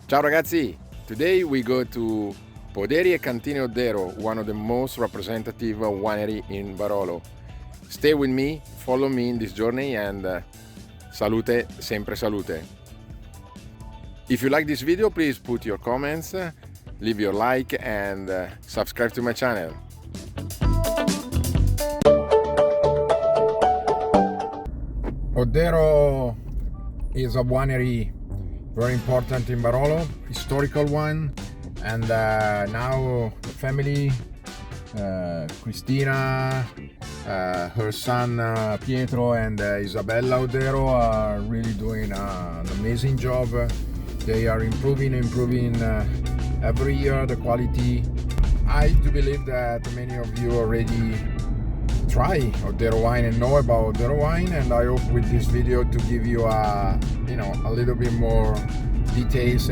Ciao ragazzi! Today we go to Poderi e Cantine Oddero, one of the most representative winery in Barolo. Stay with me, follow me in this journey and salute, sempre salute. If you like this video, please put your comments, leave your like and subscribe to my channel. Odero is a winery very important in Barolo, historical one, and now the family, Cristina, her son Pietro and Isabella Odero are really doing an amazing job. They are improving every year the quality. I do believe that many of you already try Oddero wine and know about Oddero wine, and I hope with this video to give you a little bit more details.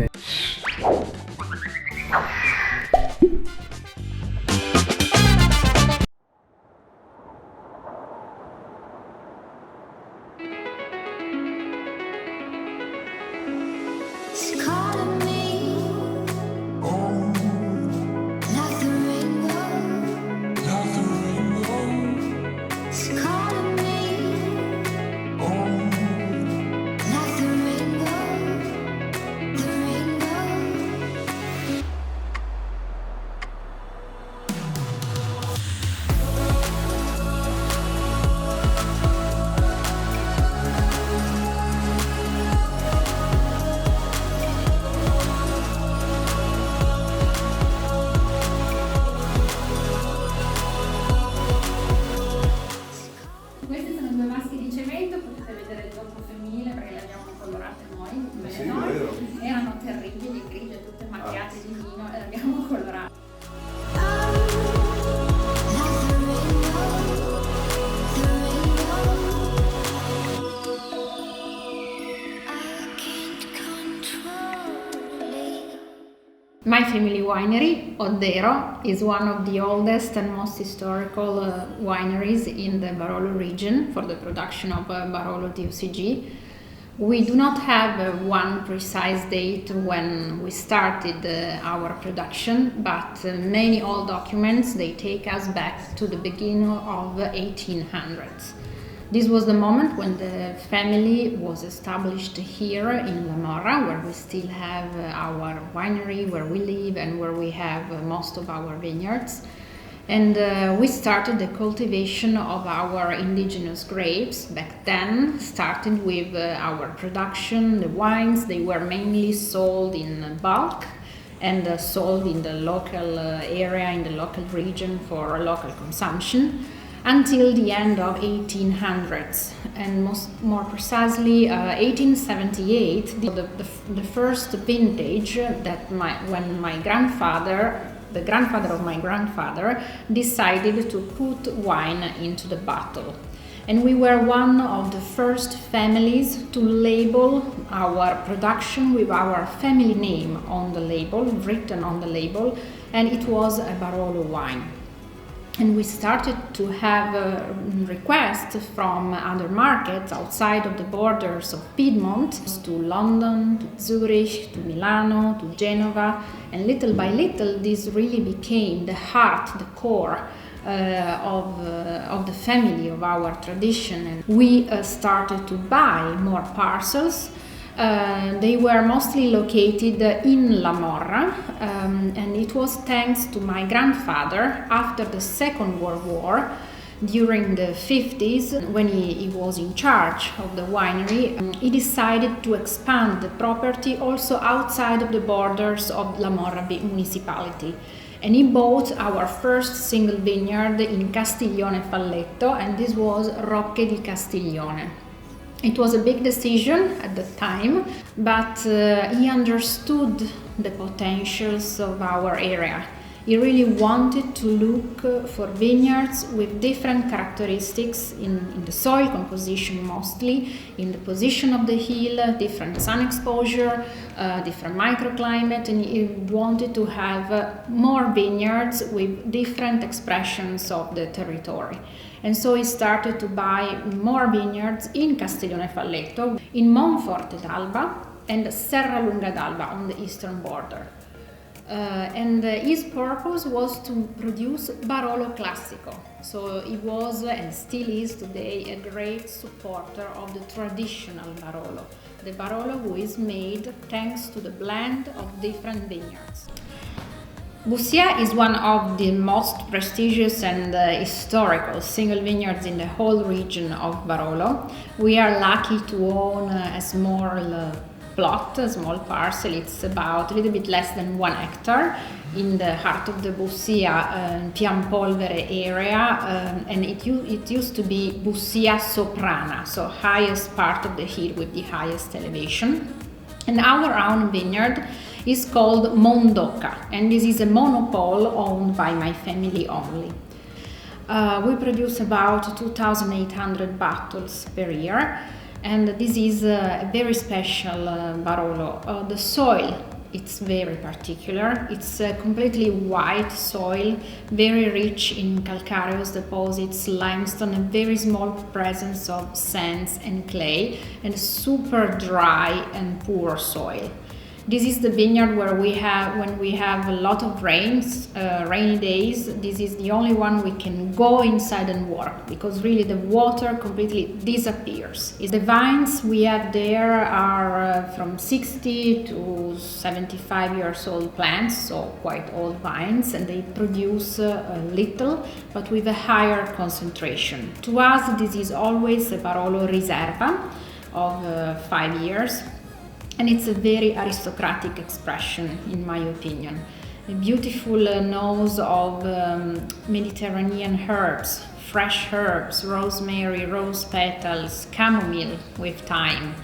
Erano terribili, grigie, tutte macchiate di vino e le abbiamo colorate. My family winery, Oddero, is one of the oldest and most historical wineries in the Barolo region for the production of Barolo DOCG. We do not have one precise date when we started our production, but many old documents, they take us back to the beginning of 1800s. This was the moment when the family was established here in Morra, where we still have our winery, where we live and where we have most of our vineyards. And we started the cultivation of our indigenous grapes back then, starting with our production. The wines, they were mainly sold in bulk and sold in the local area, in the local region for local consumption until the end of 1800s, and more precisely 1878, the first vintage that when my grandfather, the grandfather of my grandfather, decided to put wine into the bottle. And we were one of the first families to label our production with our family name on the label, written on the label, and it was a Barolo wine. And we started to have requests from other markets outside of the borders of Piedmont, to London, to Zurich, to Milano, to Genova, and little by little this really became the heart, the core of the family, of our tradition. And we started to buy more parcels. They were mostly located in La Morra, and it was thanks to my grandfather after the Second World War, during the 50s, when he was in charge of the winery. He decided to expand the property also outside of the borders of La Morra municipality. And he bought our first single vineyard in Castiglione Falletto, and this was Rocche di Castiglione. It was a big decision at the time, but he understood the potentials of our area. He really wanted to look for vineyards with different characteristics in the soil composition mostly, in the position of the hill, different sun exposure, different microclimate, and he wanted to have more vineyards with different expressions of the territory. And so he started to buy more vineyards in Castiglione Falletto, in Monforte d'Alba, and Serra Lunga d'Alba on the eastern border. And his purpose was to produce Barolo Classico. So he was and still is today a great supporter of the traditional Barolo, the Barolo who is made thanks to the blend of different vineyards. Bussia is one of the most prestigious and historical single vineyards in the whole region of Barolo. We are lucky to own a small plot, a small parcel. It's about a little bit less than 1 hectare in the heart of the Bussia Piampolvere area, and it used to be Bussia Soprana, so highest part of the hill with the highest elevation. And our own vineyard is called Mondoca, and this is a monopole owned by my family only. We produce about 2,800 bottles per year, and this is a very special Barolo. The soil, it's very particular. It's a completely white soil, very rich in calcareous deposits, limestone, a very small presence of sands and clay, and super dry and poor soil. This is the vineyard where when we have a lot of rainy days, this is the only one we can go inside and work, because really the water completely disappears. The vines we have there are from 60 to 75 years old plants, so quite old vines, and they produce little, but with a higher concentration. To us, this is always a Barolo Riserva of 5 years. And it's a very aristocratic expression, in my opinion. A beautiful nose of Mediterranean herbs, fresh herbs, rosemary, rose petals, chamomile with thyme,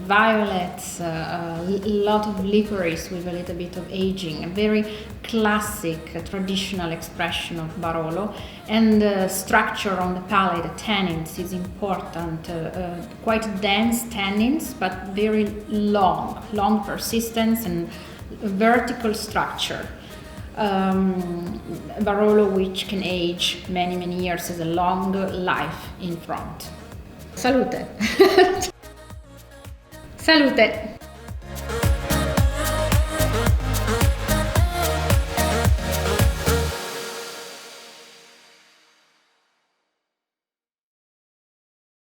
violets, a lot of licorice with a little bit of aging, a very classic, traditional expression of Barolo. And structure on the palate, the tannins is important, quite dense tannins, but very long persistence and vertical structure. Barolo which can age many years, has a long life in front. Salute! Salute!